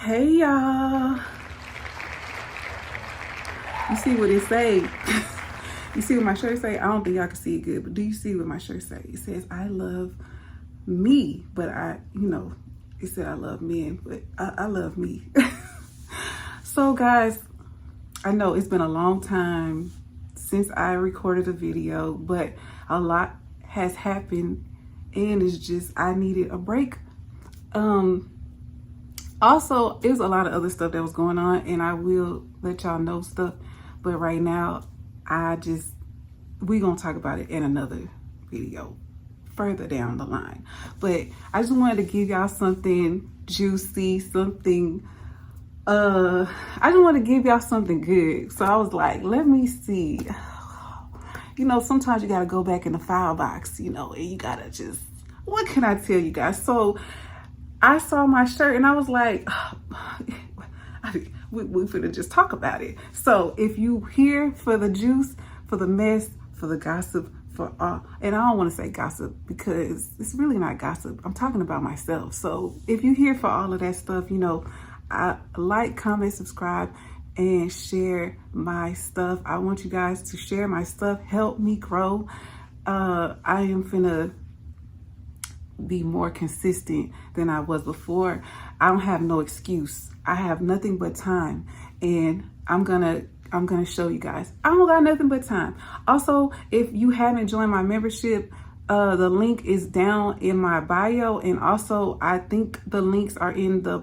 Hey y'all, you see what it say? You see what my shirt say? I don't think y'all can see it good, but do you see what my shirt say? It says I love me, but it said I love men, but I love me. So guys, I know it's been a long time since I recorded a video, but a lot has happened and it's just I needed a break. Also, it was a lot of other stuff that was going on, and I will let y'all know stuff. But right now, we gonna talk about it in another video further down the line. But I just wanted to give y'all something juicy, something, I just want to give y'all something good. So I was like, let me see. You know, sometimes you gotta go back in the file box, and you gotta just, what can I tell you guys? So I saw my shirt and I was like, we finna just talk about it. So if you here for the juice, for the mess, for the gossip, for all, and I don't want to say gossip because it's really not gossip. I'm talking about myself. So if you here for all of that stuff, I like, comment, subscribe, and share my stuff. I want you guys to share my stuff. Help me grow. I am finna be more consistent than I was before. I don't have no excuse. I have nothing but time, and I'm gonna show you guys. I don't got nothing but time. Also, if you haven't joined my membership, the link is down in my bio, and also I think the links are in the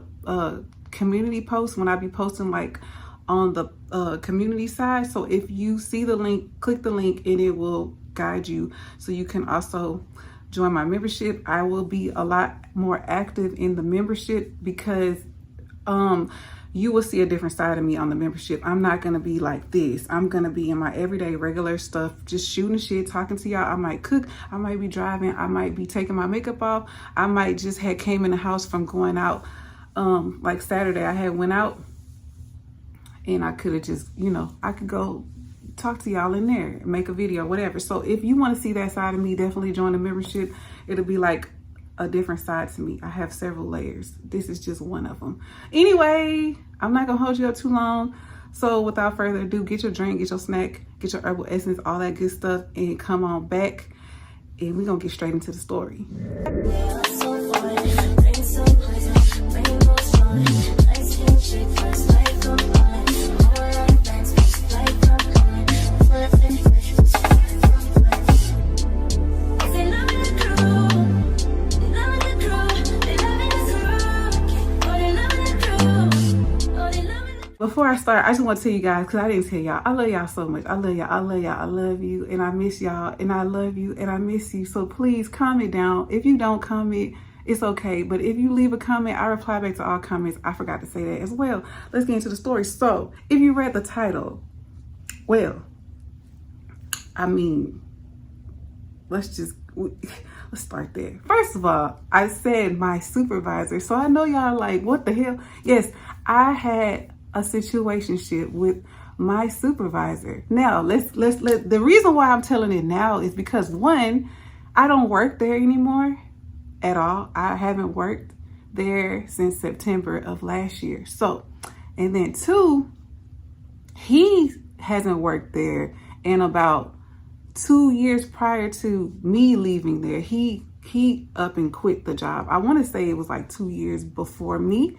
community post when I be posting like on the community side. So if you see the link, click the link and it will guide you so you can also join my membership. I will be a lot more active in the membership because you will see a different side of me on the membership. I'm not gonna be like this. I'm gonna be in my everyday regular stuff, just shooting shit, talking to y'all. I might cook, I might be driving, I might be taking my makeup off, I might just had came in the house from going out. Like Saturday I had went out and I could have just, I could go talk to y'all in there, make a video, whatever. So if you want to see that side of me, definitely join the membership. It'll be like a different side to me. I have several layers. This is just one of them. Anyway, I'm not gonna hold you up too long. So without further ado, get your drink, get your snack, get your herbal essence, all that good stuff, and come on back and we're gonna get straight into the story. Before I start, I just want to tell you guys, because I didn't tell y'all, I love y'all so much. I love y'all. I love y'all. I love you. And I miss y'all. And I love you. And I miss you. So please comment down. If you don't comment, it's okay. But if you leave a comment, I reply back to all comments. I forgot to say that as well. Let's get into the story. So if you read the title, well, let's start there. First of all, I said my supervisor. So I know y'all like, what the hell? Yes, I had a situationship with my supervisor. Now the reason why I'm telling it now is because one, I don't work there anymore at all. I haven't worked there since September of last year. So, and then two, he hasn't worked there in about 2 years prior to me leaving there. He up and quit the job. I want to say it was like 2 years before me.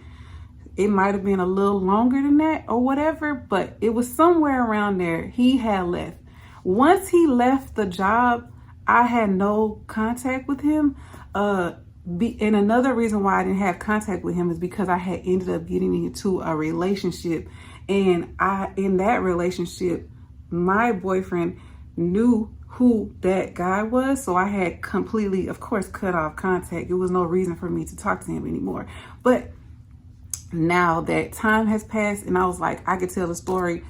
It might have been a little longer than that or whatever, but it was somewhere around there. He had left. Once he left the job, I had no contact with him. And another reason why I didn't have contact with him is because I had ended up getting into a relationship. And in that relationship, my boyfriend knew who that guy was. So I had completely, of course, cut off contact. There was no reason for me to talk to him anymore. But now that time has passed and I was like, I could tell the story.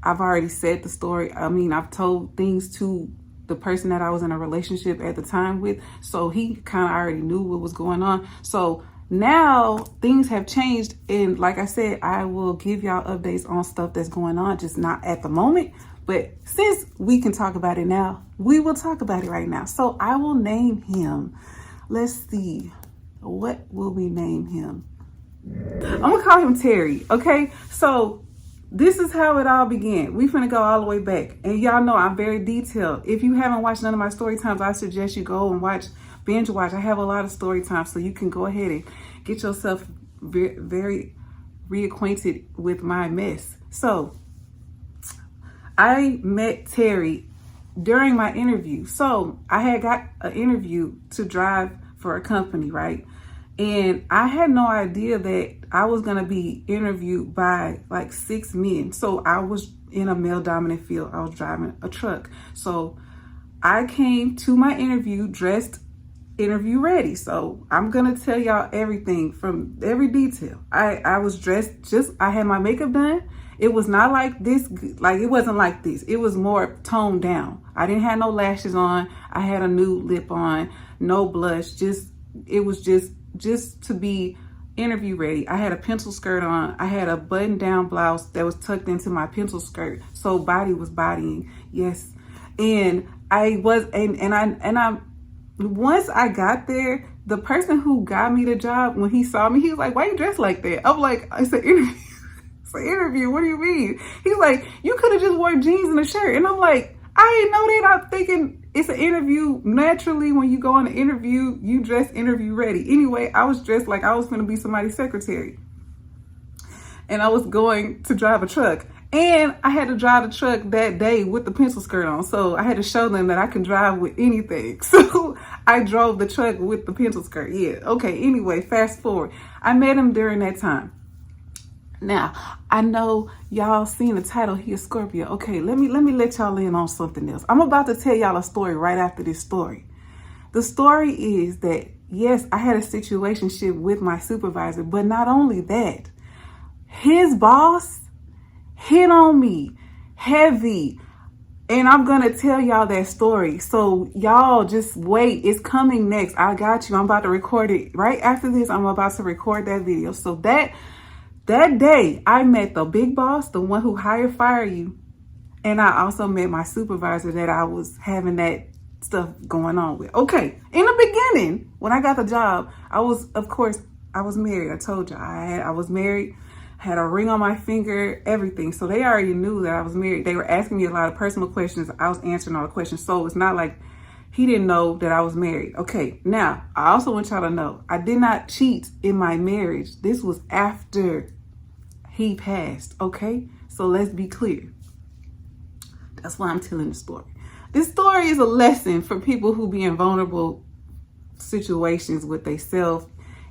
I've already said the story. I've told things to the person that I was in a relationship at the time with. So he kind of already knew what was going on. So now things have changed. And like I said, I will give y'all updates on stuff that's going on, just not at the moment. But since we can talk about it now, we will talk about it right now. So I will name him. Let's see. What will we name him? I'm gonna call him Terry, okay? So this is how it all began. We finna go all the way back. And y'all know I'm very detailed. If you haven't watched none of my story times, I suggest you go and binge watch. I have a lot of story times, so you can go ahead and get yourself very reacquainted with my mess. So I met Terry during my interview. So I had got an interview to drive for a company, right? And I had no idea that I was going to be interviewed by like 6 men. So I was in a male dominant field. I was driving a truck. So I came to my interview dressed interview ready. So I'm going to tell y'all everything from every detail. I was dressed I had my makeup done. It was not like this, like it wasn't like this. It was more toned down. I didn't have no lashes on. I had a nude lip on, no blush. It was just to be interview ready. I had a pencil skirt on. I had a button down blouse that was tucked into my pencil skirt. So body was bodying. Yes. And once I got there, the person who got me the job, when he saw me, he was like, "Why you dressed like that?" I'm like, "It's an interview." It's an interview. What do you mean? He's like, "You could have just wore jeans and a shirt." And I'm like, I didn't know that. I'm thinking it's an interview. Naturally, when you go on an interview, you dress interview ready. Anyway, I was dressed like I was going to be somebody's secretary. And I was going to drive a truck. And I had to drive the truck that day with the pencil skirt on. So I had to show them that I can drive with anything. So I drove the truck with the pencil skirt. Yeah. Okay. Anyway, fast forward. I met him during that time. Now, I know y'all seen the title here, Scorpio. Okay, let me let y'all in on something else. I'm about to tell y'all a story right after this story. The story is that, yes, I had a situationship with my supervisor, but not only that, his boss hit on me heavy. And I'm going to tell y'all that story. So y'all just wait. It's coming next. I got you. I'm about to record it. Right after this, I'm about to record that video. So that day, I met the big boss, the one who fire you. And I also met my supervisor that I was having that stuff going on with. Okay, in the beginning, when I got the job, I was married. I told you, I was married, had a ring on my finger, everything. So they already knew that I was married. They were asking me a lot of personal questions. I was answering all the questions. So it's not like he didn't know that I was married. Okay, now, I also want y'all to know, I did not cheat in my marriage. This was after he passed, okay? So let's be clear. That's why I'm telling the story. This story is a lesson for people who be in vulnerable situations with themselves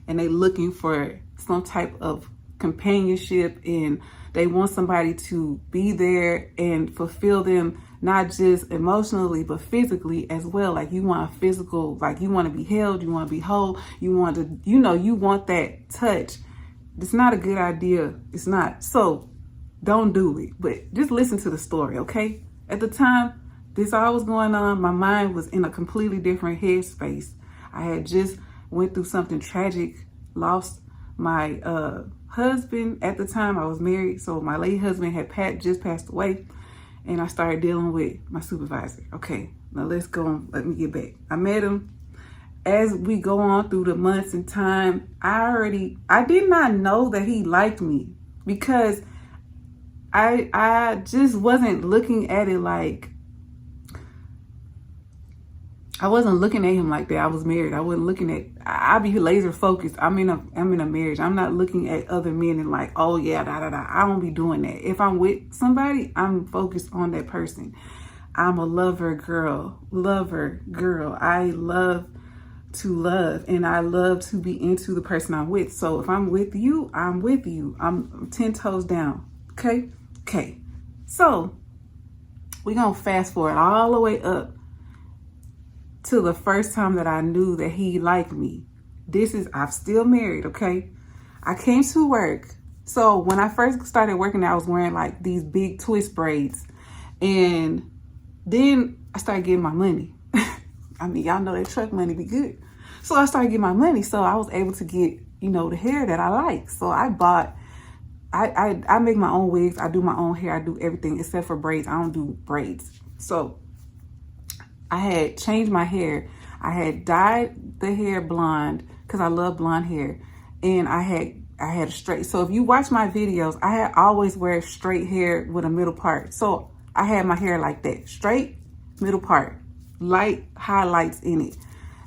and they looking for some type of companionship and they want somebody to be there and fulfill them, not just emotionally, but physically as well. Like you want a physical, like you want to be held, you want to be whole, you want to, you want that touch. It's not a good idea. It's not. So don't do it. But just listen to the story, okay? At the time this all was going on, my mind was in a completely different headspace. I had just went through something tragic, lost my husband. At the time I was married, so my late husband had just passed away, and I started dealing with my supervisor. Okay, now let's go on. Let me get back. I met him. As we go on through the months and time, I did not know that he liked me because I just wasn't looking at it like, I wasn't looking at him like that. I was married. I wasn't looking at, I be laser focused. I'm in a marriage. I'm not looking at other men and like, oh yeah, I don't be doing that. If I'm with somebody, I'm focused on that person. I'm a lover girl. I love to love and I love to be into the person I'm with. So if I'm with you, I'm with you. I'm 10 toes down. Okay. So we're going to fast forward all the way up to the first time that I knew that he liked me. I'm still married. Okay. I came to work. So when I first started working, I was wearing like these big twist braids, and then I started getting my money. I mean, y'all know that truck money be good. So I started getting my money. So I was able to get, the hair that I like. So I bought, I make my own wigs. I do my own hair. I do everything except for braids. I don't do braids. So I had changed my hair. I had dyed the hair blonde because I love blonde hair. And I had I had a straight. So if you watch my videos, I had always wear straight hair with a middle part. So I had my hair like that, straight, middle part, light highlights in it.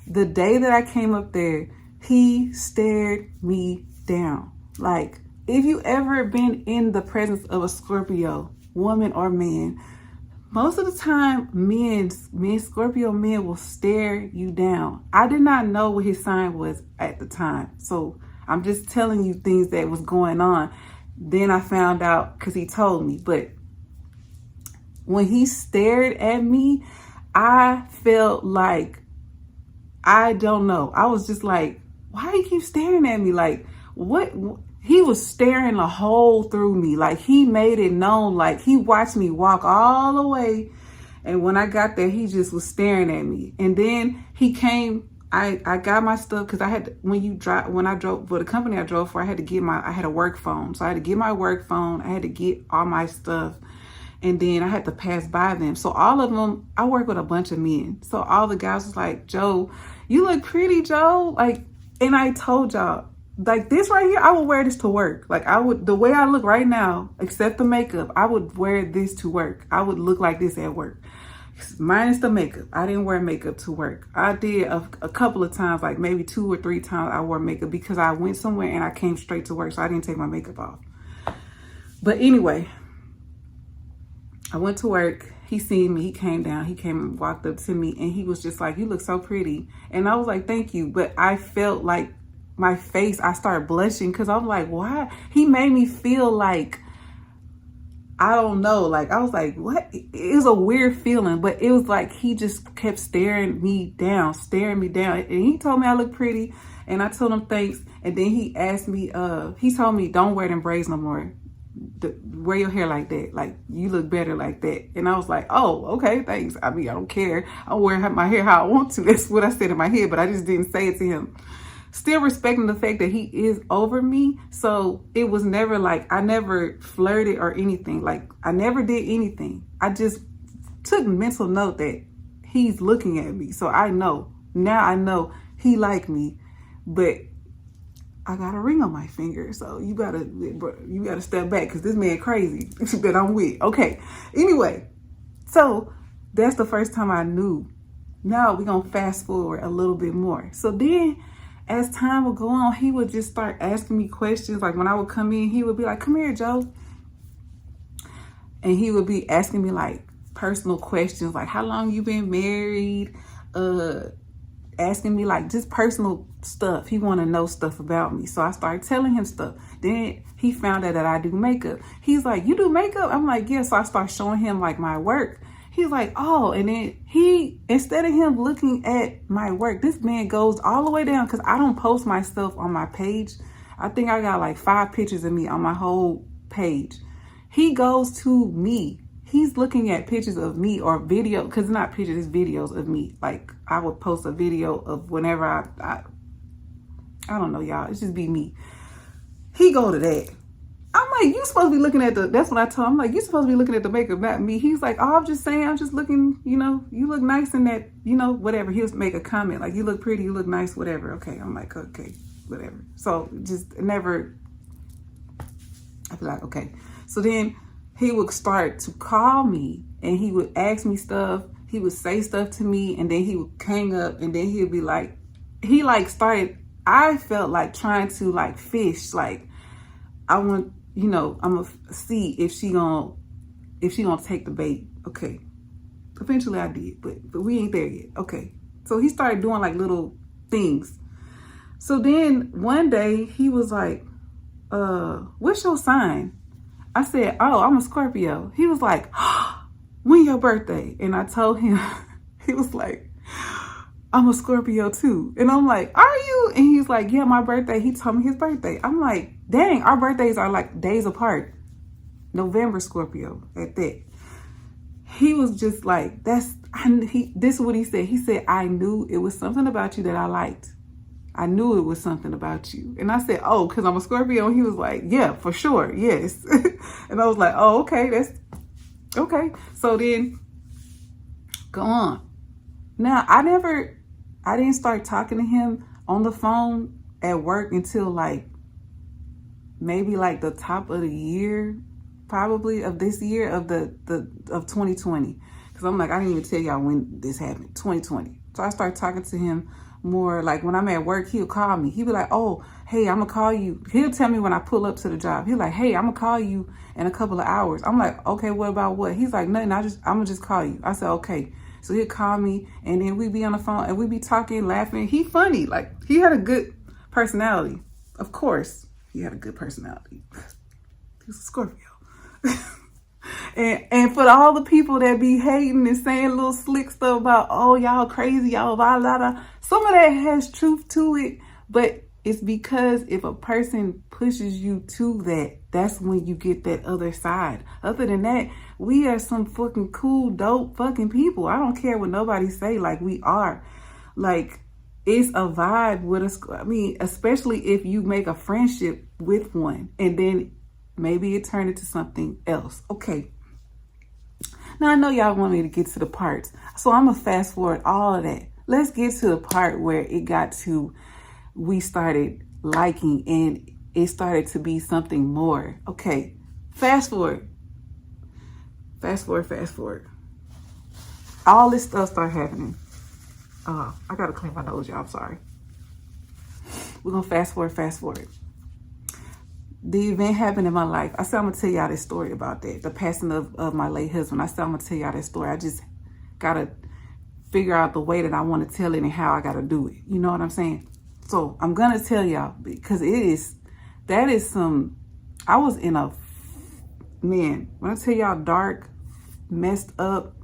The day that I came up there, he stared me down. Like, if you ever been in the presence of a Scorpio, woman or man, most of the time, Scorpio men will stare you down. I did not know what his sign was at the time. So I'm just telling you things that was going on. Then I found out because he told me. But when he stared at me, I felt like, I don't know. I was just like, why do you keep staring at me? Like, what? He was staring a hole through me. Like, he made it known. Like, he watched me walk all the way. And when I got there, he just was staring at me. And then he came, I got my stuff because I had to, when I drove for the company I drove for, I had a work phone. So I had to get my work phone. I had to get all my stuff. And then I had to pass by them. So all of them, I work with a bunch of men. So all the guys was like, Joe, you look pretty, Joe. Like, and I told y'all, like, this right here, I would wear this to work. Like, the way I look right now, except the makeup, I would wear this to work. I would look like this at work. Minus the makeup. I didn't wear makeup to work. I did a couple of times, like maybe 2 or 3 times I wore makeup because I went somewhere and I came straight to work. So I didn't take my makeup off. But anyway, I went to work. He seen me. He came down. He came and walked up to me and he was just like, you look so pretty. And I was like, thank you. But I felt like my face, I started blushing because I was like, why? He made me feel like, I don't know. Like, I was like, what? It was a weird feeling, but it was like he just kept staring me down. And he told me I look pretty and I told him thanks. And then he asked me, he told me, don't wear them braids no more. Wear your hair like that. Like, you look better like that. And I was like, oh, okay, thanks. I mean, I don't care. I'll wear my hair how I want to. That's what I said in my head, but I just didn't say it to him. Still respecting the fact that he is over me. So it was never like, I never flirted or anything. Like, I never did anything. I just took mental note that he's looking at me. So I know, now I know he liked me, but I got a ring on my finger. So you gotta step back because this man crazy that I'm with. Okay. Anyway, so that's the first time I knew. Now we're going to fast forward a little bit more. So then, as time would go on, he would just start asking me questions. Like, when I would come in, he would be like, come here, Joe. And he would be asking me like personal questions, like how long you been married, asking me like just personal stuff. He want to know stuff about me. So I started telling him stuff. Then he found out that I do makeup. He's like, you do makeup? I'm like, yeah. So I start showing him like my work. He's like, oh, and then instead of him looking at my work, this man goes all the way down because I don't post my stuff on my page. I think I got like 5 pictures of me on my whole page. He goes to me. He's looking at pictures of me or video, because it's not pictures, it's videos of me. Like, I would post a video of whenever I don't know, y'all. It's just be me. He go to that. I'm like, you supposed to be looking at that's what I told him. I'm like, you supposed to be looking at the makeup, not me. He's like, oh, I'm just saying, I'm just looking, you look nice in that, whatever. He'll make a comment like, you look pretty, you look nice, whatever. Okay. I'm like, okay, whatever. So just never, I feel like, okay. So then he would start to call me and he would ask me stuff. He would say stuff to me and then he would hang up and then he'd be like, I felt like trying to like fish, like I want, I'm gonna see if she gonna take the bait. Okay. Eventually I did, but we ain't there yet. Okay. So he started doing like little things. So then one day he was like, what's your sign? I said, oh, I'm a Scorpio. He was like, when your birthday? And I told him, he was like, I'm a Scorpio too. And I'm like, are you? And he's like, yeah, my birthday. He told me his birthday. I'm like, dang, our birthdays are like days apart. November Scorpio at that. He was just like, this is what he said. He said, I knew it was something about you that I liked. I knew it was something about you. And I said, oh, because I'm a Scorpio. And he was like, yeah, for sure. Yes. And I was like, oh, okay. That's okay. So then go on. Now, I didn't start talking to him on the phone at work until like maybe like the top of the year, probably of this year of 2020. Cause I'm like, I didn't even tell y'all when this happened, 2020. So I started talking to him more. Like when I'm at work, he'll call me. He'll be like, oh, hey, I'm gonna call you. He'll tell me when I pull up to the job. He'll like, hey, I'm gonna call you in a couple of hours. I'm like, okay, what about what? He's like, nothing, I'm gonna just call you. I said, okay. So he'll call me and then we be on the phone and we be talking, laughing. He funny. Like he had a good personality. Of course, he had a good personality. He's a Scorpio. And for all the people that be hating and saying little slick stuff about, oh, y'all crazy, y'all blah, blah, blah. Some of that has truth to it, but it's because if a person pushes you to that, that's when you get that other side. Other than that, we are some fucking cool, dope fucking people. I don't care what nobody say, like we are. Like, it's a vibe with us. I mean, especially if you make a friendship with one and then maybe it turned into something else. Okay. Now, I know y'all want me to get to the parts, so I'm going to fast forward all of that. Let's get to the part where it got to, we started liking and it started to be something more. Okay, fast forward. Fast forward. All this stuff started happening. I got to clean my nose, y'all. I'm sorry. We're going to fast forward. The event happened in my life. I said I'm going to tell y'all this story about that. The passing of my late husband. I said I'm going to tell y'all that story. I just got to figure out the way that I want to tell it and how I got to do it. You know what I'm saying? So I'm going to tell y'all because I was in a, man, when I tell y'all dark, messed up,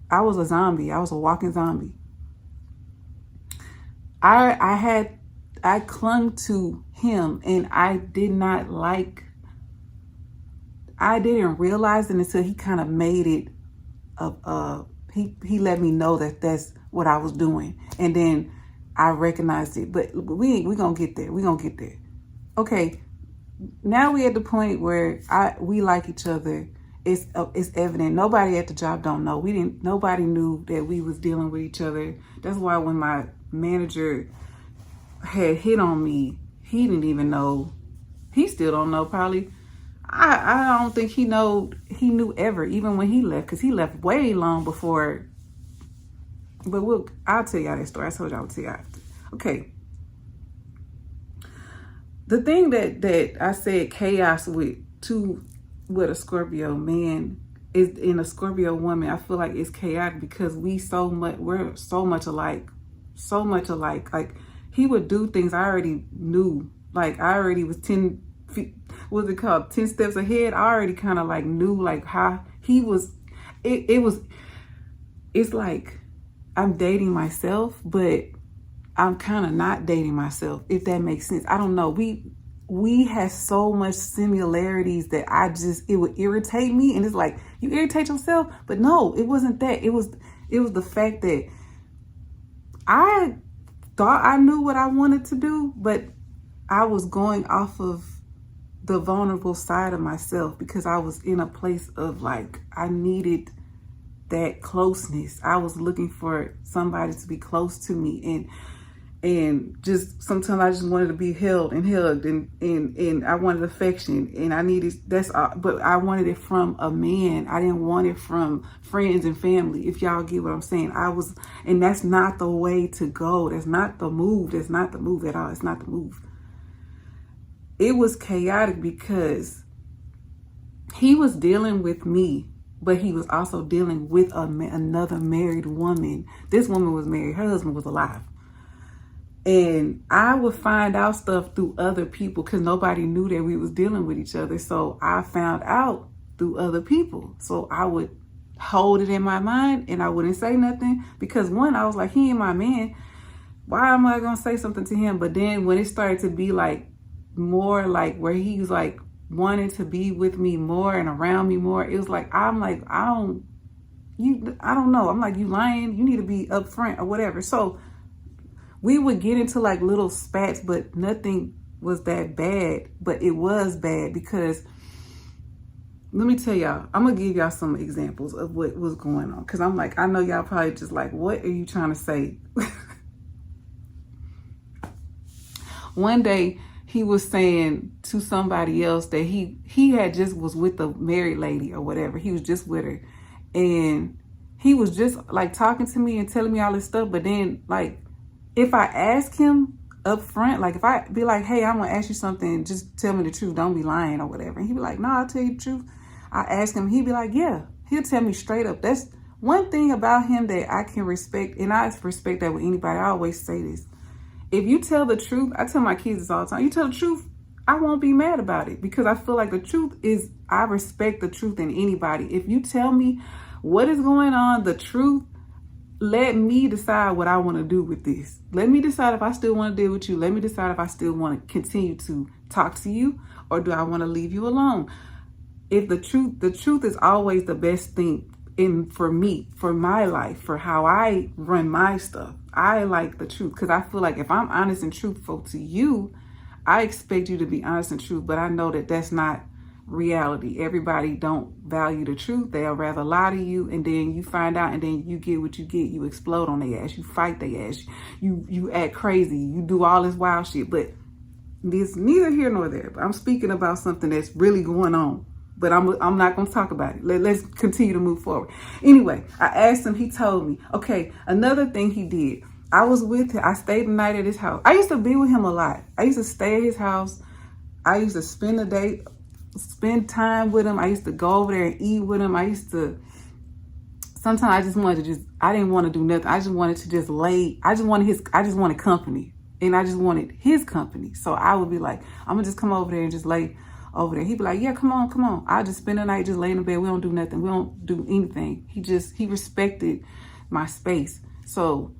I was a zombie. I was a walking zombie. I clung to him and I didn't realize it until he kind of made it he let me know that that's what I was doing. And then I recognized it, but we gonna get there. We gonna get there. Okay. Now we at the point where we like each other. It's evident. Nobody at the job don't know. Nobody knew that we was dealing with each other. That's why when my manager had hit on me, he didn't even know. He still don't know probably. I don't think he knew ever, even when he left, because he left way long before. But I'll tell y'all that story. I told y'all I would tell y'all after. Okay. The thing that I said chaos with a Scorpio man is in a Scorpio woman, I feel like it's chaotic because we're so much alike. Like he would do things I already knew. Like I already was 10 feet, what's it called? 10 steps ahead. I already kind of like knew like how he was. It's like I'm dating myself, but I'm kind of not dating myself, if that makes sense. I don't know. We had so much similarities that it would irritate me. And it's like, you irritate yourself? But no, it wasn't that. It was the fact that I thought I knew what I wanted to do, but I was going off of the vulnerable side of myself because I was in a place of like, I needed that closeness. I was looking for somebody to be close to me and just sometimes I just wanted to be held and hugged and I wanted affection and I needed, but I wanted it from a man. I didn't want it from friends and family, if y'all get what I'm saying. And that's not the way to go. That's not the move. That's not the move at all. It's not the move. It was chaotic because he was dealing with me, but he was also dealing with another married woman. This woman was married. Her husband was alive. And I would find out stuff through other people because nobody knew that we was dealing with each other. So I found out through other people. So I would hold it in my mind and I wouldn't say nothing because one, I was like, he ain't my man. Why am I going to say something to him? But then when it started to be like more like where he was like wanting to be with me more and around me more, it was like, I'm like, I don't know. I'm like, you lying. You need to be upfront or whatever. So we would get into like little spats, but nothing was that bad. But it was bad because, let me tell y'all, I'm going to give y'all some examples of what was going on. Because I'm like, I know y'all probably just like, what are you trying to say? One day, he was saying to somebody else that he had just was with a married lady or whatever. He was just with her. And he was just like talking to me and telling me all this stuff. But then like, if I ask him up front, like if I be like, hey, I'm gonna ask you something, just tell me the truth, don't be lying or whatever. And he'd be like, no, I'll tell you the truth. I ask him, he'd be like, yeah. He'll tell me straight up. That's one thing about him that I can respect, and I respect that with anybody. I always say this. If you tell the truth, I tell my kids this all the time, you tell the truth, I won't be mad about it, because I feel like the truth is, I respect the truth in anybody. If you tell me what is going on, the truth, let me decide what I want to do with this. Let me decide if I still want to deal with you. Let me decide if I still want to continue to talk to you, or do I want to leave you alone? If the truth is always the best thing for me, for my life, for how I run my stuff. I like the truth, because I feel like if I'm honest and truthful to you, I expect you to be honest and true. But I know that that's not reality. Everybody don't value the truth. They'll rather lie to you, and then you find out, and then you get what you get. You explode on their ass. You fight their ass. You act crazy. You do all this wild shit. But it's neither here nor there. But I'm speaking about something that's really going on. But I'm not going to talk about it. Let's continue to move forward. Anyway, I asked him. He told me. Okay, another thing he did. I was with him. I stayed the night at his house. I used to be with him a lot. I used to stay at his house. I used to spend time with him. I used to go over there and eat with him. Sometimes I just wanted to I didn't want to do nothing. I just wanted to just lay. I just wanted company. And I just wanted his company. So I would be like, I'm going to just come over there and just lay over there. He'd be like, yeah, come on. I'll just spend the night just laying in bed. We don't do nothing. We don't do anything. He respected my space. So,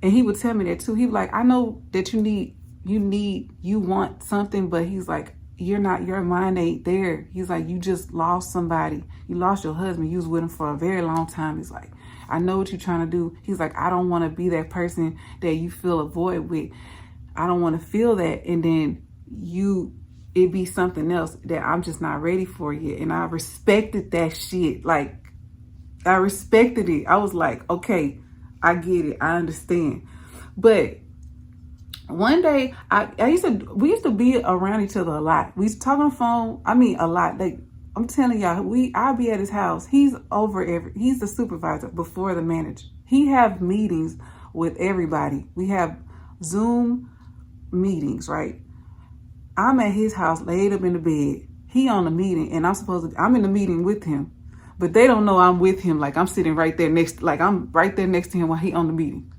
and he would tell me that too. He'd be like, I know that you want something, but he's like, your mind ain't there. He's like, you just lost somebody. You lost your husband. You was with him for a very long time. He's like, I know what you're trying to do. He's like, I don't want to be that person that you feel a void with. I don't want to feel that. And then it be something else that I'm just not ready for yet. And I respected that shit. Like, I respected it. I was like, okay, I get it. I understand. But one day, we used to be around each other a lot. We used to talk on the phone. I mean, a lot. Like, I'm telling y'all, I'll be at his house. He's the supervisor before the manager. He have meetings with everybody. We have Zoom meetings, right? I'm at his house, laid up in the bed. He on the meeting, and I'm in the meeting with him. But they don't know I'm with him. Like, I'm sitting right there I'm right there next to him while he on the meeting.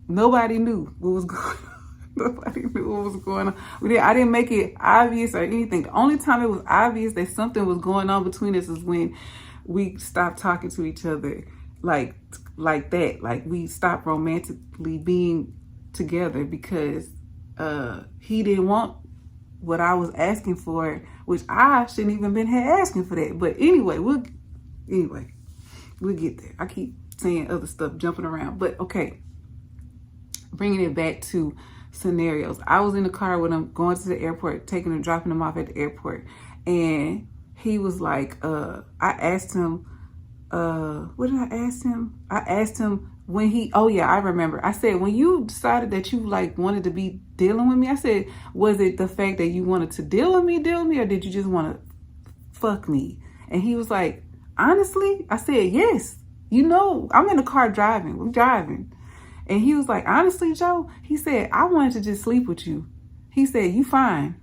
Nobody knew what was going on. Nobody knew what was going on. I didn't make it obvious or anything. The only time it was obvious that something was going on between us is when we stopped talking to each other like that. Like, we stopped romantically being together because he didn't want what I was asking for, which I shouldn't even been asking for that. But anyway, we'll get there. I keep saying other stuff, jumping around. But okay, bringing it back to scenarios. I was in the car with him going to the airport, dropping him off at the airport. And he was like, I asked him, what did I ask him? I asked him I remember. I said, when you decided that you like wanted to be dealing with me, I said, was it the fact that you wanted to deal with me, or did you just want to fuck me? And he was like, honestly, I said, yes. I'm in the car driving. We're driving. And he was like, honestly, Joe, he said, I wanted to just sleep with you. He said, you fine.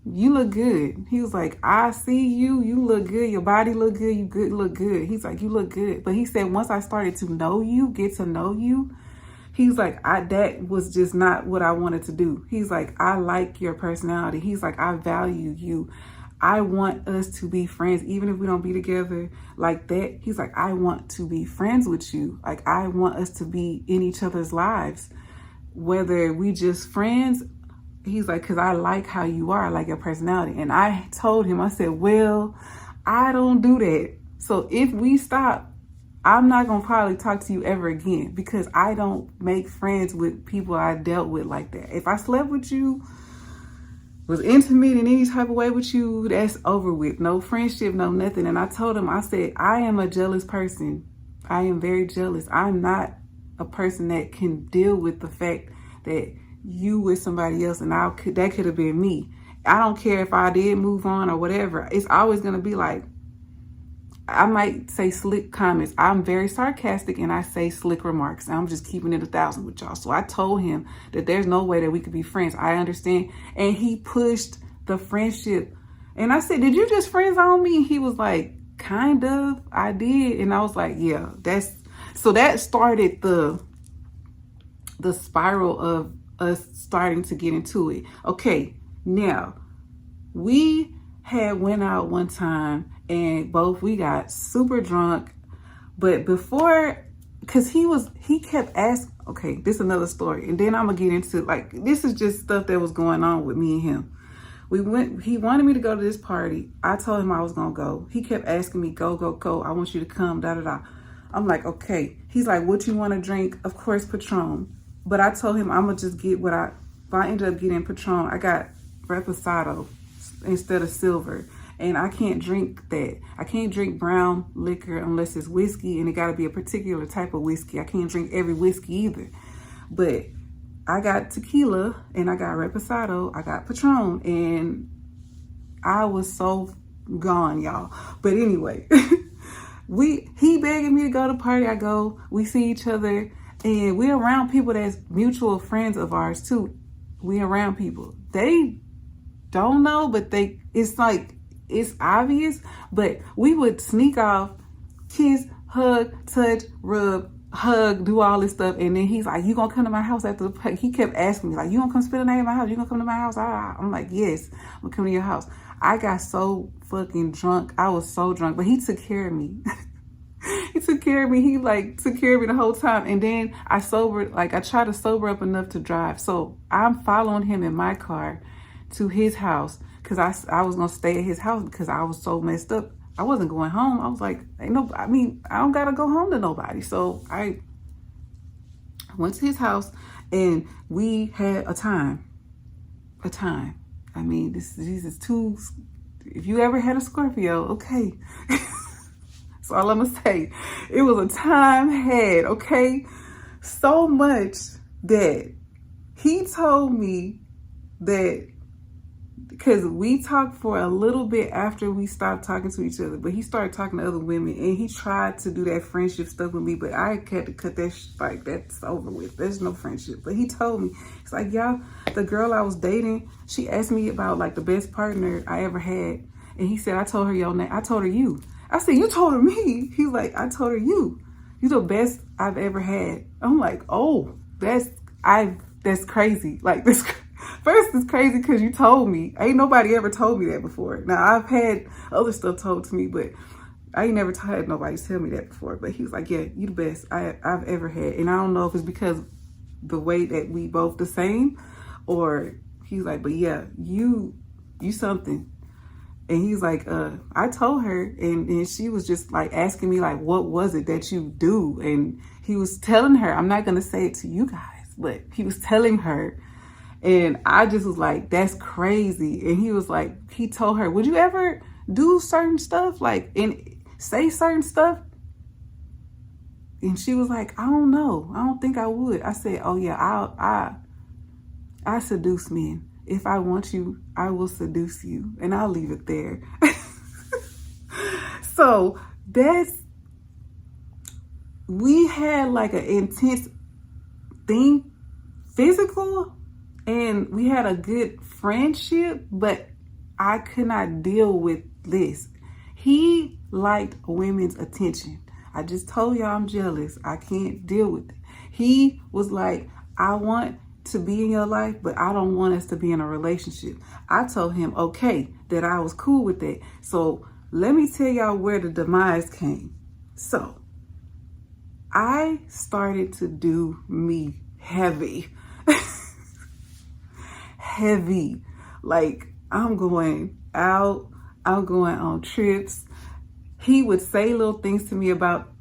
You look good. He was like, I see you. You look good. Your body look good. You look good. He's like, you look good. But he said, once I started to know you, get to know you, he's like, that was just not what I wanted to do. He's like, I like your personality. He's like, I value you. I want us to be friends, even if we don't be together like that. He's like, I want to be friends with you. Like, I want us to be in each other's lives, whether we just friends. He's like, because I like how you are, I like your personality. And I told him, I said, well, I don't do that. So if we stop, I'm not going to probably talk to you ever again, because I don't make friends with people I dealt with like that. If I slept with you, was intimate in any type of way with you, that's over with. No friendship, no nothing. And I told him, I said, I am a jealous person. I am very jealous. I'm not a person that can deal with the fact that you with somebody else, and that could have been me. I don't care if I did move on or whatever. It's always going to be like, I might say slick comments. I'm very sarcastic and I say slick remarks. I'm just keeping it 1,000 with y'all. So I told him that there's no way that we could be friends. I understand. And he pushed the friendship. And I said, did you just friend zone me? And he was like, kind of, I did. And I was like, yeah, so that started the spiral of us starting to get into it. Okay, now we had went out one time and we got super drunk, but before, because he kept asking, okay, this is another story, and then I'm gonna get into, like, this is just stuff that was going on with me and him. He wanted me to go to this party. I told him I was gonna go. He kept asking me, go, I want you to come, da da da. I'm like, okay. He's like, what you want to drink? Of course, Patron. But I told him I'm gonna just get if I ended up getting Patron, I got Reposado instead of silver. And I can't drink that. I can't drink brown liquor unless it's whiskey, and it got to be a particular type of whiskey. I can't drink every whiskey either. But I got tequila, and I got Reposado, I got Patron, and I was so gone, y'all. But anyway, he begging me to go to the party. I go, we see each other, and we're around people that's mutual friends of ours too. We around people. They don't know, but it's like, it's obvious, but we would sneak off, kiss, hug, touch, rub, hug, do all this stuff. And then he's like, you gonna come to my house after the party? He kept asking me, like, you gonna come spend the night at my house? You gonna come to my house? I'm like, yes, I'm gonna come to your house. I got so fucking drunk. I was so drunk, but he took care of me. He took care of me. He took care of me the whole time. And then I tried to sober up enough to drive. So I'm following him in my car to his house, because I was going to stay at his house because I was so messed up. I wasn't going home. I was like, I don't got to go home to nobody. So I went to his house and we had a time. I mean, these is two, if you ever had a Scorpio, okay. That's all I'm going to say. It was a time had, okay? So much that he told me that, because we talked for a little bit after we stopped talking to each other, but he started talking to other women, and he tried to do that friendship stuff with me, but I had to cut that that's over with. There's no friendship. But he told me, it's like, y'all, the girl I was dating, she asked me about like the best partner I ever had, and he said, I told her your name. I told her you. I said, you told her me? He's like, I told her you. You're the best I've ever had. I'm like, oh, that's crazy. Like, this. First, it's crazy because you told me. Ain't nobody ever told me that before. Now, I've had other stuff told to me, but I ain't never had nobody tell me that before. But he was like, yeah, you the best I've ever had. And I don't know if it's because the way that we both the same, or he's like, but yeah, you something. And he's like, I told her, and she was just like asking me, like, what was it that you do? And he was telling her, I'm not going to say it to you guys, but he was telling her. And I just was like, that's crazy. And he was like, he told her, would you ever do certain stuff, like, and say certain stuff? And she was like, I don't know. I don't think I would. I said, oh yeah, I seduce men. If I want you, I will seduce you. And I'll leave it there. So we had like an intense thing, physical, and we had a good friendship, but I could not deal with this. He liked women's attention. I just told y'all I'm jealous. I can't deal with it. He was like, I want to be in your life, but I don't want us to be in a relationship. I told him, okay, that I was cool with that. So let me tell y'all where the demise came. So I started to do me heavy. Heavy. Like, I'm going out, I'm going on trips. He would say little things to me about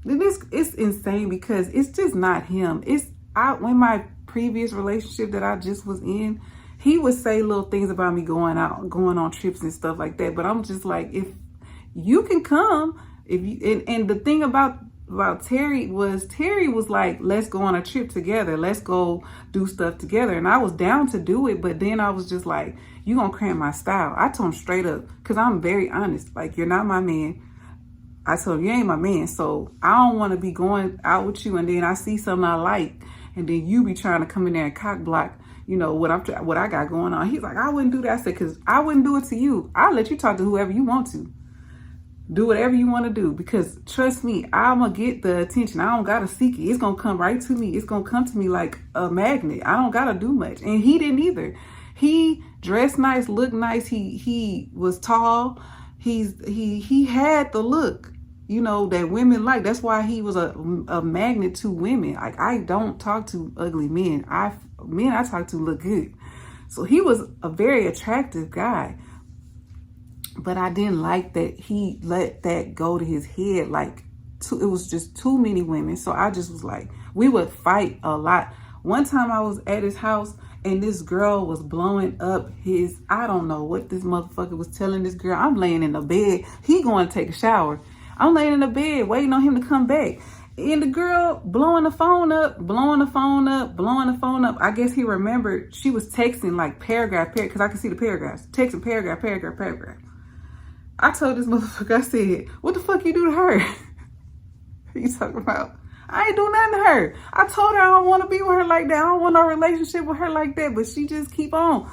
this. It's insane because it's just not him. When my previous relationship that I just was in, he would say little things about me going out, going on trips and stuff like that. But I'm just like, if you can come, and the thing about about Terry was like, let's go on a trip together. Let's go do stuff together. And I was down to do it. But then I was just like, you gonna cramp my style. I told him straight up, because I'm very honest. Like, you're not my man. I told him, you ain't my man. So I don't want to be going out with you. And then I see something I like. And then you be trying to come in there and cock block, you know, what I got going on. He's like, I wouldn't do that. I said, because I wouldn't do it to you. I'll let you talk to whoever you want to. Do whatever you want to do, because trust me, I'm going to get the attention. I don't got to seek it. It's going to come right to me. It's going to come to me like a magnet. I don't got to do much. And he didn't either. He dressed nice, looked nice. He was tall. He had the look, you know, that women like. That's why he was a magnet to women. Like, I don't talk to ugly men. Men I talk to look good. So he was a very attractive guy. But I didn't like that he let that go to his head. Like, it was just too many women. So I just was like, we would fight a lot. One time I was at his house and this girl was blowing up his, I don't know what this motherfucker was telling this girl. I'm laying in the bed. He going to take a shower. I'm laying in the bed waiting on him to come back. And the girl blowing the phone up, blowing the phone up, blowing the phone up. I guess he remembered she was texting like paragraph, because I can see the paragraphs. Texting paragraph, paragraph, paragraph. I told this motherfucker, I said, what the fuck you do to her? You talking about? I ain't do nothing to her. I told her I don't want to be with her like that. I don't want no relationship with her like that. But she just keep on.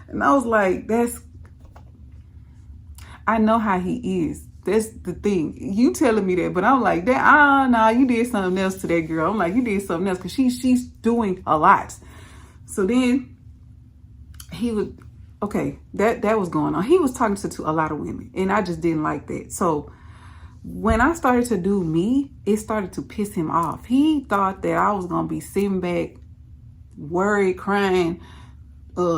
And I was like, I know how he is. That's the thing. You telling me that, but I'm like, nah, you did something else to that girl. I'm like, you did something else, because she's doing a lot. So then he would, okay, that was going on. He was talking to a lot of women, and I just didn't like that. So when I started to do me, it started to piss him off. He thought that I was going to be sitting back, worried, crying,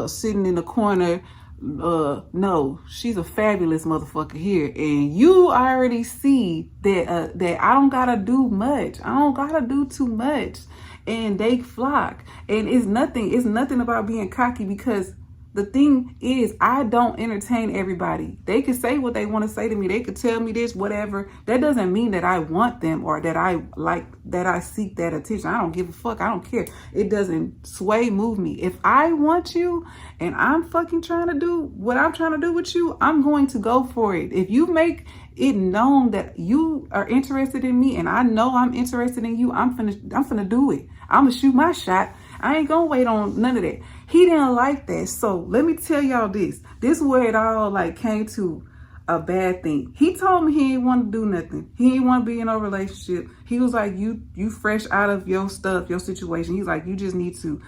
sitting in the corner. No, she's a fabulous motherfucker here. And you already see that I don't got to do much. I don't got to do too much. And they flock. And it's nothing about being cocky, because the thing is, I don't entertain everybody. They could say what they want to say to me. They could tell me this, whatever. That doesn't mean that I want them, or that I seek that attention. I don't give a fuck. I don't care. It doesn't move me. If I want you and I'm fucking trying to do what I'm trying to do with you, I'm going to go for it. If you make it known that you are interested in me and I know I'm interested in you, I'm finna do it. I'm gonna shoot my shot. I ain't gonna wait on none of that. He didn't like that. So let me tell y'all this. This is where it all like came to a bad thing. He told me he didn't want to do nothing. He didn't want to be in a relationship. He was like, you fresh out of your stuff, your situation. He's like, you just need to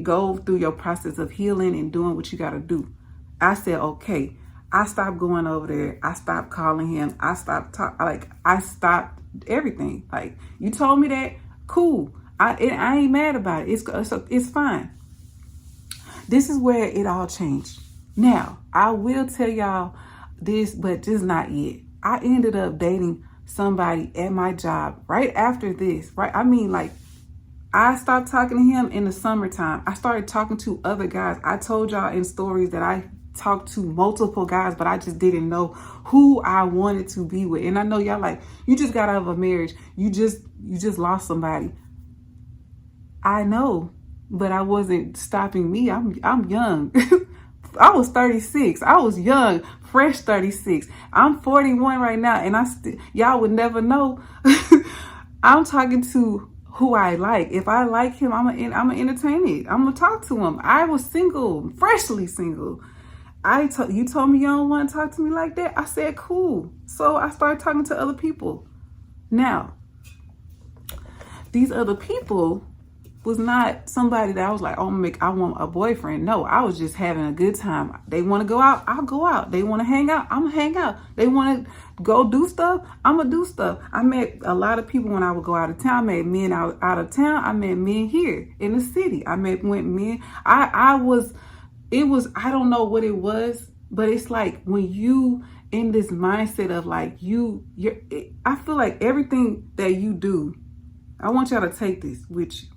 go through your process of healing and doing what you got to do. I said, okay. I stopped going over there. I stopped calling him. I stopped I stopped everything. Like, you told me that, cool. I ain't mad about it. It's fine. This is where it all changed. Now, I will tell y'all this, but just not yet. I ended up dating somebody at my job right after this, right? I mean, like, I stopped talking to him in the summertime. I started talking to other guys. I told y'all in stories that I talked to multiple guys, but I just didn't know who I wanted to be with. And I know y'all like, you just got out of a marriage. You just lost somebody. I know, but I wasn't stopping me. I'm young. I was 36. I was young, fresh 36. I'm 41 right now, and y'all would never know. I'm talking to who I like. If I like him, I'm gonna entertain it. I'm gonna talk to him. I was single, freshly single. You told me you don't want to talk to me like that. I said, cool. So I started talking to other people. Now, these other people was not somebody that I was like, oh, I want a boyfriend. No, I was just having a good time. They want to go out, I'll go out. They want to hang out, I'm gonna hang out. They want to go do stuff, I'm gonna do stuff. I met a lot of people when I would go out of town. I met men out of town. I met men here in the city. I met men. I don't know what it was, but it's like when you in this mindset of like I feel like everything that you do, I want y'all to take this with you.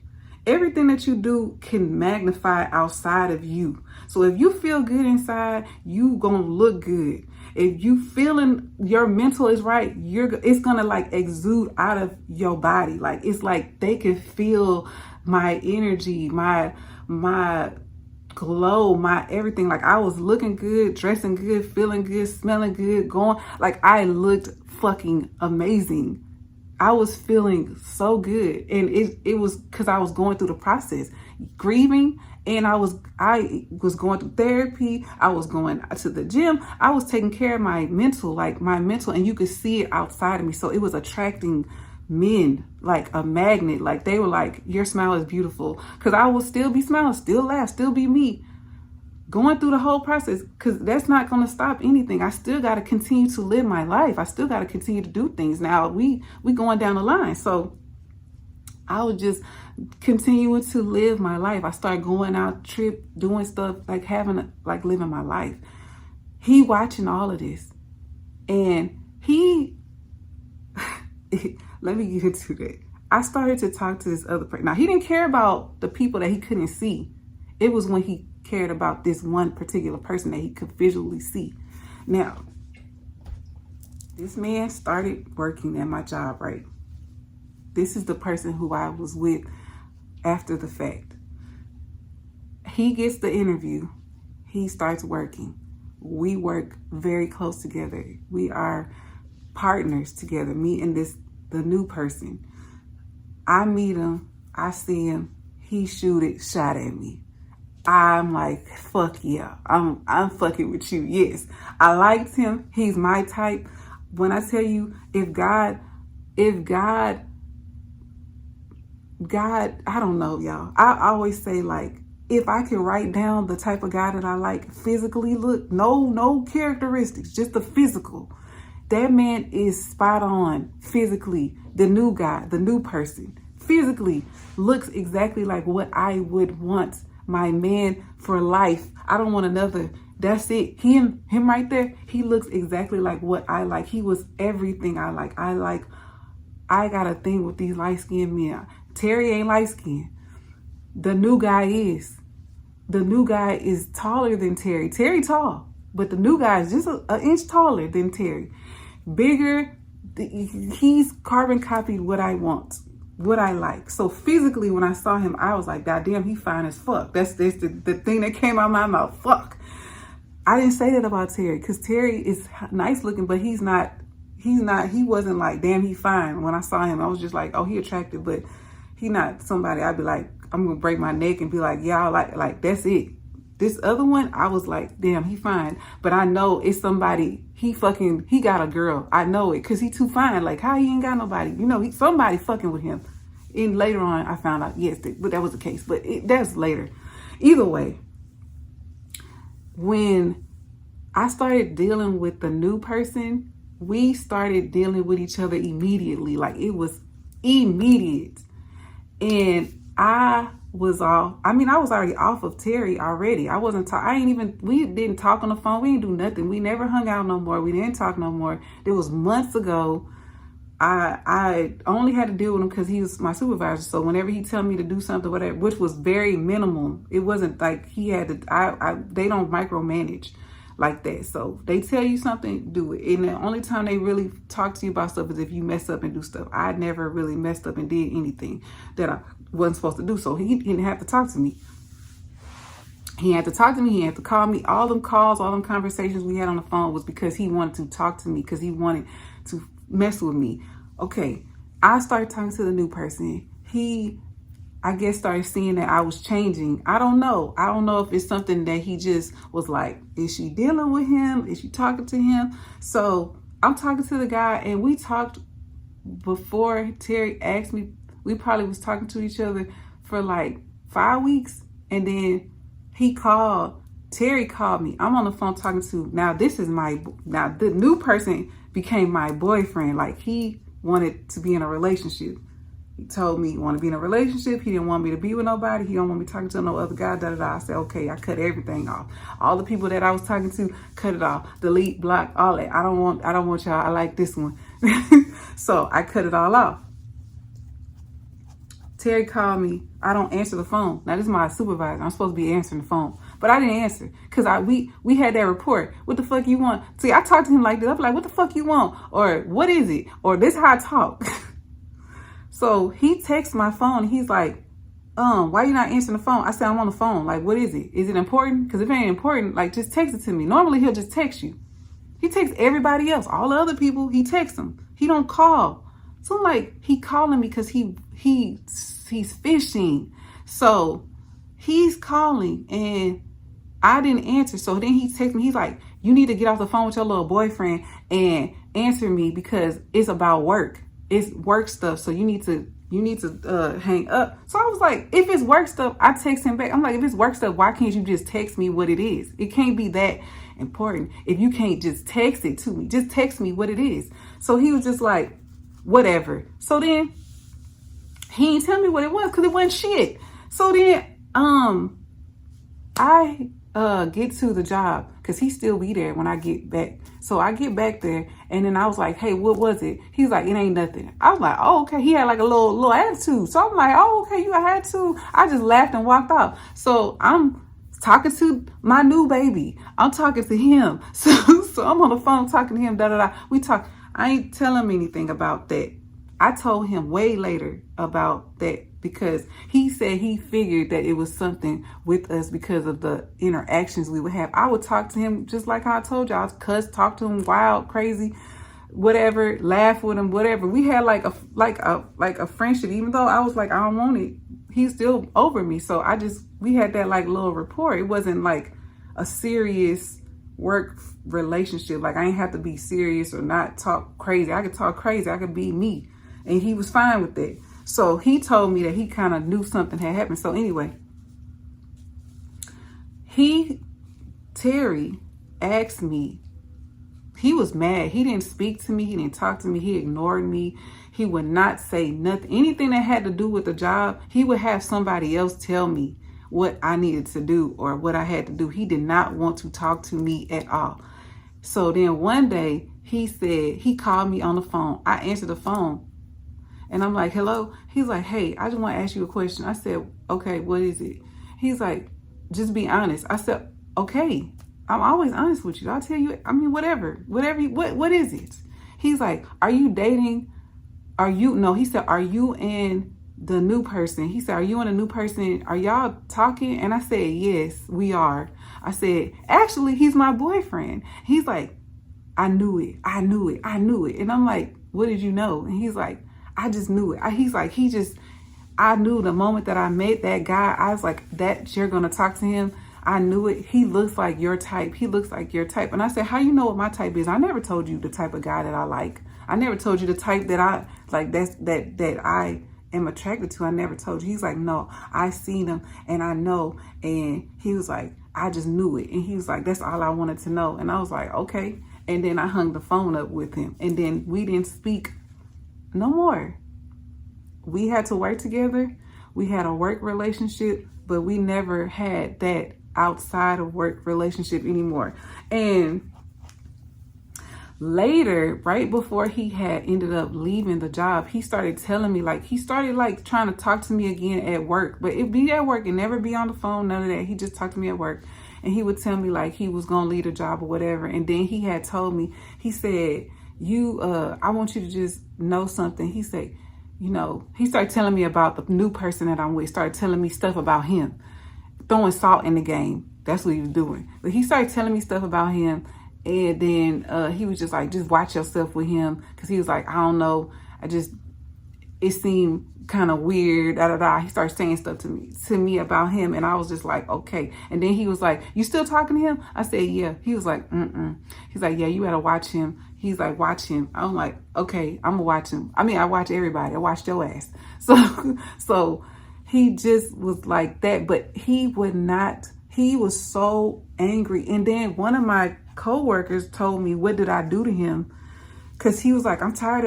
Everything that you do can magnify outside of you. So if you feel good inside, you gonna look good. If you feeling your mental is right, it's gonna like exude out of your body. Like it's like they can feel my energy, my glow, my everything. Like I was looking good, dressing good, feeling good, smelling good, going like I looked fucking amazing. I was feeling so good, and it was because I was going through the process, grieving, and I was going through therapy. I was going to the gym. I was taking care of my mental, and you could see it outside of me. So it was attracting men like a magnet. Like they were like, your smile is beautiful, because I will still be smiling, still laugh, still be me, going through the whole process, because that's not going to stop anything. I still got to continue to live my life. I still got to continue to do things. Now we going down the line. So I was just continuing to live my life. I started going out, trip, doing stuff, like living my life. He watching all of this, and he, let me get into that. I started to talk to this other person. Now he didn't care about the people that he couldn't see. It was when he cared about this one particular person that he could visually see. Now, this man started working at my job, right? This is the person who I was with after the fact. He gets the interview. He starts working. We work very close together. We are partners together, me and the new person. I meet him. I see him. He shot at me. I'm like, fuck yeah, I'm fucking with you. Yes, I liked him. He's my type. When I tell you, if God, I don't know, y'all. I always say, like, if I can write down the type of guy that I like physically, look, no characteristics, just the physical. That man is spot on physically. The new guy, the new person, physically looks exactly like what I would want. My man for life. I don't want another. That's it. Him right there. He looks exactly like what I like. He was everything I like. I got a thing with these light-skinned men. Terry ain't light-skinned. The new guy is. The new guy is taller than Terry. Terry tall, but the new guy is just an inch taller than Terry. Bigger. He's carbon copied what I want, what I like. So physically, when I saw him, I was like, God damn, he fine as fuck. That's the thing that came out of my mouth. Fuck. I didn't say that about Terry, because Terry is nice looking, but he wasn't like, damn, he fine. When I saw him, I was just like, oh, he attractive, but he not somebody I'd be like, I'm gonna break my neck and be like, y'all like that's it. This other one, I was like, damn, he fine. But I know it's somebody, he got a girl. I know it, because he too fine. Like, how he ain't got nobody? You know, somebody fucking with him. And later on, I found out, yes, but that was the case. But that's later. Either way, when I started dealing with the new person, we started dealing with each other immediately. Like, it was immediate. And I was already off of Terry already. We didn't talk on the phone. We didn't do nothing. We never hung out no more. We didn't talk no more. It was months ago. I only had to deal with him because he was my supervisor. So whenever he tell me to do something, whatever, which was very minimal, it wasn't like he had to, they don't micromanage like that. So they tell you something, do it. And the only time they really talk to you about stuff is if you mess up and do stuff. I never really messed up and did anything that I wasn't supposed to do. So he didn't have to talk to me. He had to talk to me. He had to call me. All them calls, all them conversations we had on the phone was because he wanted to talk to me, because he wanted to mess with me. Okay, I started talking to the new person. He, I guess, started seeing that I was changing. I don't know if it's something that he just was like, is she dealing with him? Is she talking to him? So I'm talking to the guy, and we talked before Terry asked me. We probably was talking to each other for like 5 weeks, and then Terry called me. I'm on the phone talking to, now the new person became my boyfriend. Like, he wanted to be in a relationship. He told me he wanted to be in a relationship. He didn't want me to be with nobody. He don't want me talking to no other guy, I said, okay, I cut everything off. All the people that I was talking to, cut it off. Delete, block, all that. I don't want y'all. I like this one. So I cut it all off. Terry called me. I don't answer the phone. Now, this is my supervisor. I'm supposed to be answering the phone. But I didn't answer because we had that report. What the fuck you want? See, I talked to him like this. I'm like, what the fuck you want? Or what is it? Or this how I talk. So he texts my phone. He's like, why you not answering the phone? I said, I'm on the phone. Like, what is it? Is it important? Because if it ain't important, like, just text it to me. Normally he'll just text you. He texts everybody else. All the other people, he texts them. He don't call. So I'm like, he calling me because he's fishing. So he's calling and I didn't answer. So then he texts me. He's like, you need to get off the phone with your little boyfriend and answer me because it's about work. It's work stuff. So you need to hang up. So I was like, if it's work stuff, I text him back. I'm like, if it's work stuff, why can't you just text me what it is? It can't be that important. If you can't just text it to me, just text me what it is. So he was just like, whatever. So then he didn't tell me what it was because it wasn't shit. So then I get to the job because he still be there when I get back. So I get back there and then I was like, hey, what was it? He's like, it ain't nothing. I was like, oh, okay. He had like a little attitude. So I'm like, oh, okay, you got attitude. I just laughed and walked off. So I'm talking to my new baby. I'm talking to him. So I'm on the phone talking to him. We talk. I ain't tell him anything about that. I told him way later about that because he said he figured that it was something with us because of the interactions we would have. I would talk to him just like how I told you. I would cuss, talk to him wild, crazy, whatever, laugh with him, whatever. We had like a friendship, even though I was like, I don't want it. He's still over me. So we had that like little rapport. It wasn't like a serious work relationship. Like I ain't have to be serious or not talk crazy. I could talk crazy. I could be me. And he was fine with that. So he told me that he kind of knew something had happened. So anyway, Terry asked me, he was mad. He didn't speak to me. He didn't talk to me. He ignored me. He would not say nothing. Anything that had to do with the job, he would have somebody else tell me what I needed to do or what I had to do. He did not want to talk to me at all. So then one day he called me on the phone. I answered the phone and I'm like, hello. He's like, hey, I just want to ask you a question. I said, okay, what is it? He's like, just be honest. I said, okay, I'm always honest with you. I'll tell you, I mean, whatever, what is it? He's like, are you dating? He said, are you and the new person? He said, are you and a new person? Are y'all talking? And I said, yes, we are. I said, actually, he's my boyfriend. He's like, I knew it. And I'm like, what did you know? And he's like, I just knew it. I knew the moment that I met that guy, I was like, that you're going to talk to him. I knew it. He looks like your type. And I said, how you know what my type is? I never told you the type of guy that I like. I never told you the type that I like, that I am attracted to. I never told you. He's like, no, I seen him and I know. And he was like, I just knew it. And he was like, that's all I wanted to know. And I was like, okay. And then I hung the phone up with him. And then we didn't speak no more. We had to work together. We had a work relationship, but we never had that outside of work relationship anymore. And later, right before he had ended up leaving the job, he started telling me, trying to talk to me again at work, but it'd be at work and never be on the phone, none of that. He just talked to me at work and he would tell me like he was going to leave the job or whatever. And then he had told me, he said, I want you to just know something. He said, he started telling me about the new person that I'm with, started telling me stuff about him, throwing salt in the game. That's what he was doing. But he started telling me stuff about him. And then he was just like, just watch yourself with him. Because he was like, I don't know. It seemed kind of weird. He started saying stuff to me about him. And I was just like, okay. And then he was like, you still talking to him? I said, yeah. He was like, He's like, yeah, you gotta watch him. He's like, watch him. I'm like, okay, I'm gonna watch him. I mean, I watch everybody. I watched your ass. So he just was like that. But he would not. He was so angry. And then one of my coworkers told me, what did I do to him? Because he was like, I'm tired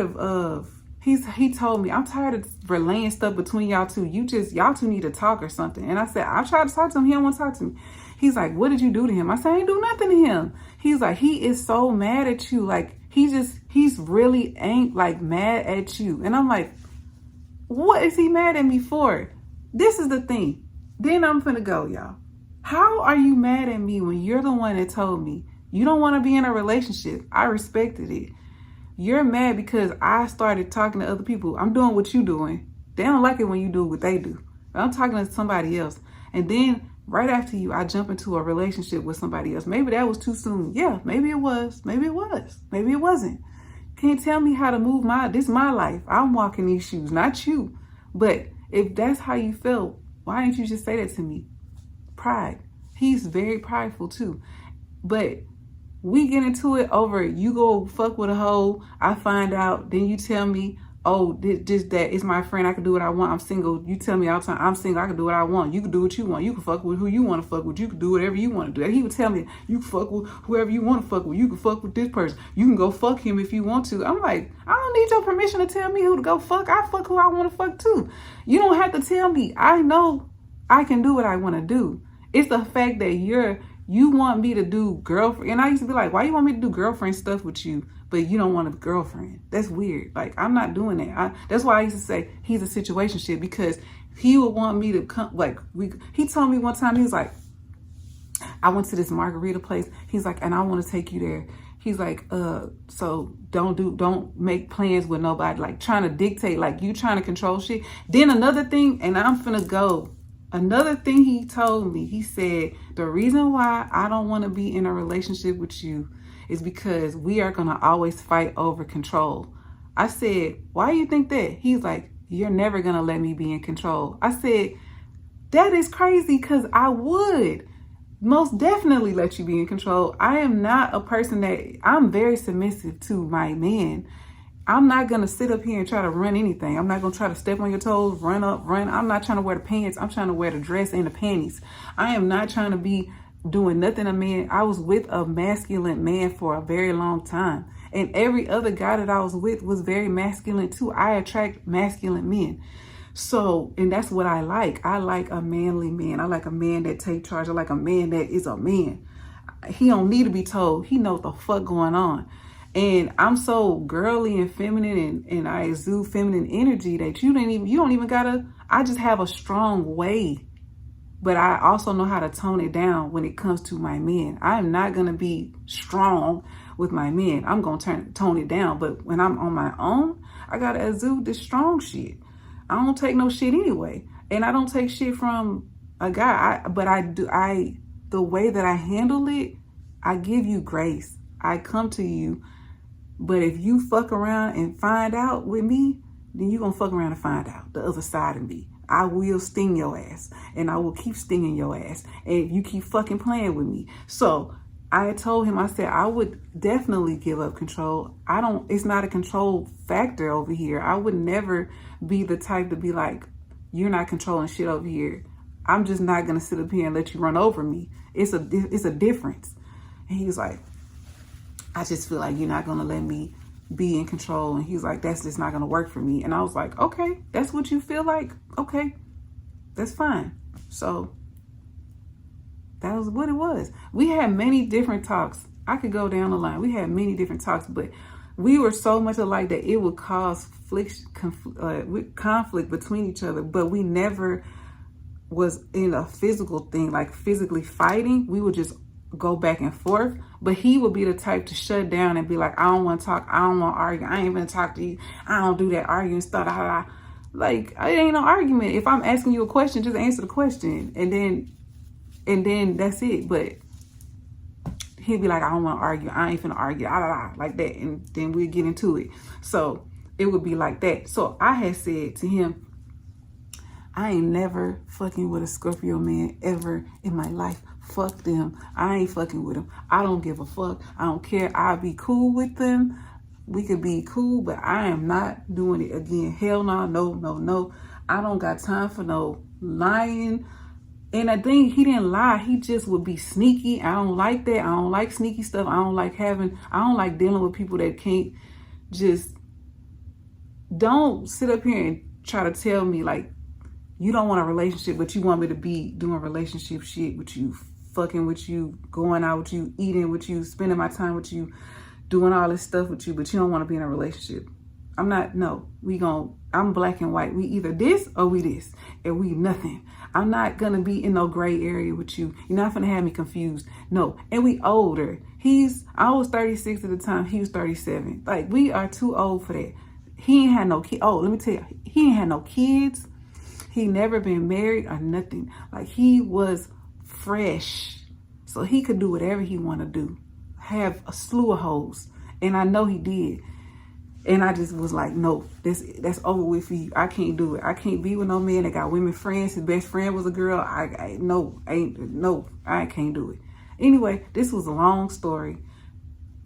he told me, I'm tired of relaying stuff between y'all two. Y'all two need to talk or something. And I said, I tried to talk to him. He don't want to talk to me. He's like, what did you do to him? I said, I ain't do nothing to him. He's like, he is so mad at you. Like, he's really mad at you. And I'm like, what is he mad at me for? This is the thing. Then I'm finna go, y'all. How are you mad at me when you're the one that told me you don't want to be in a relationship? I respected it. You're mad because I started talking to other people. I'm doing what you're doing. They don't like it when you do what they do. But I'm talking to somebody else. And then right after you, I jump into a relationship with somebody else. Maybe that was too soon. Yeah, maybe it was. Maybe it was. Maybe it wasn't. Can't tell me how to move this is my life. I'm walking these shoes, not you. But if that's how you felt, why didn't you just say that to me? Pride. He's very prideful too. But we get into it over, you go fuck with a hoe, I find out, then you tell me, oh, just that it's my friend, I can do what I want, I'm single. You tell me all the time, I'm single, I can do what I want. You can do what you want. You can fuck with who you want to fuck with. You can do whatever you want to do. He would tell me, you can fuck with whoever you want to fuck with. You can fuck with this person. You can go fuck him if you want to. I'm like, I don't need your permission to tell me who to go fuck. I fuck who I want to fuck too. You don't have to tell me. I know I can do what I want to do. It's the fact that you want me to do girlfriend. And I used to be like, why you want me to do girlfriend stuff with you, but you don't want a girlfriend? That's weird. Like, I'm not doing that. That's why I used to say he's a situationship, because he would want me to come. Like, he told me one time, he was like, I went to this margarita place. He's like, and I want to take you there. He's like, so don't make plans with nobody, like trying to dictate, like you trying to control shit. Then another thing, and I'm finna go. Another thing he told me, he said, the reason why I don't want to be in a relationship with you is because we are going to always fight over control. I said, why do you think that? He's like, you're never going to let me be in control. I said, that is crazy, because I would most definitely let you be in control. I am not a person I'm very submissive to my man. I'm not going to sit up here and try to run anything. I'm not going to try to step on your toes, run. I'm not trying to wear the pants. I'm trying to wear the dress and the panties. I am not trying to be doing nothing a man. I was with a masculine man for a very long time. And every other guy that I was with was very masculine too. I attract masculine men. So, and that's what I like. I like a manly man. I like a man that take charge. I like a man that is a man. He don't need to be told. He knows the fuck going on. And I'm so girly and feminine, and I exude feminine energy that you don't even gotta, I just have a strong way. But I also know how to tone it down when it comes to my men. I'm not gonna be strong with my men. I'm gonna tone it down. But when I'm on my own, I gotta exude this strong shit. I don't take no shit anyway. And I don't take shit from a guy. The way that I handle it, I give you grace. I come to you. But if you fuck around and find out with me, then you're going to fuck around and find out the other side of me. I will sting your ass, and I will keep stinging your ass. And if you keep fucking playing with me. So I told him, I said, I would definitely give up control. It's not a control factor over here. I would never be the type to be like, you're not controlling shit over here. I'm just not going to sit up here and let you run over me. It's a difference. And he was like, I just feel like you're not going to let me be in control. And he's like, that's just not going to work for me. And I was like, okay, that's what you feel like. Okay, that's fine. So that was what it was. We had many different talks. I could go down the line. We had many different talks, but we were so much alike that it would cause conflict between each other. But we never was in a physical thing, like physically fighting. We would just go back and forth. But he would be the type to shut down and be like, I don't want to talk. I don't want to argue. I ain't gonna talk to you. I don't do that arguing stuff. Like, it ain't no argument. If I'm asking you a question, just answer the question. And then that's it. But he'd be like, I don't want to argue. I ain't finna argue. Like that. And then we'd get into it. So it would be like that. So I had said to him, I ain't never fucking with a Scorpio man ever in my life. Fuck them. I ain't fucking with them. I don't give a fuck. I don't care. I'll be cool with them. We could be cool, but I am not doing it again. Hell no, no. I don't got time for no lying. And I think he didn't lie. He just would be sneaky. I don't like that. I don't like sneaky stuff. I don't like dealing with people that can't just, don't sit up here and try to tell me like, you don't want a relationship, but you want me to be doing relationship shit with you, fucking with you, going out with you, eating with you, spending my time with you, doing all this stuff with you, but you don't want to be in a relationship. No, I'm black and white. We either this or we this, and we nothing. I'm not gonna be in no gray area with you. You're not gonna have me confused. No, and we older. I was 36 at the time. He was 37. Like, we are too old for that. He ain't had no kid. Oh, let me tell you, he ain't had no kids. He never been married or nothing. Like, he was fresh, so he could do whatever he want to do. Have a slew of hoes, and I know he did. And I just was like, no, that's over with for you. I can't do it. I can't be with no man that got women friends. His best friend was a girl. I can't do it. Anyway, this was a long story.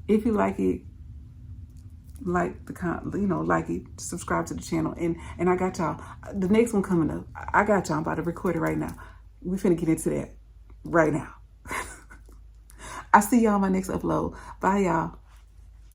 If you like it, like it, subscribe to the channel. And I got y'all. The next one coming up. I got y'all. I'm about to record it right now. We finna get into that right now. I see y'all on my next upload. Bye, y'all.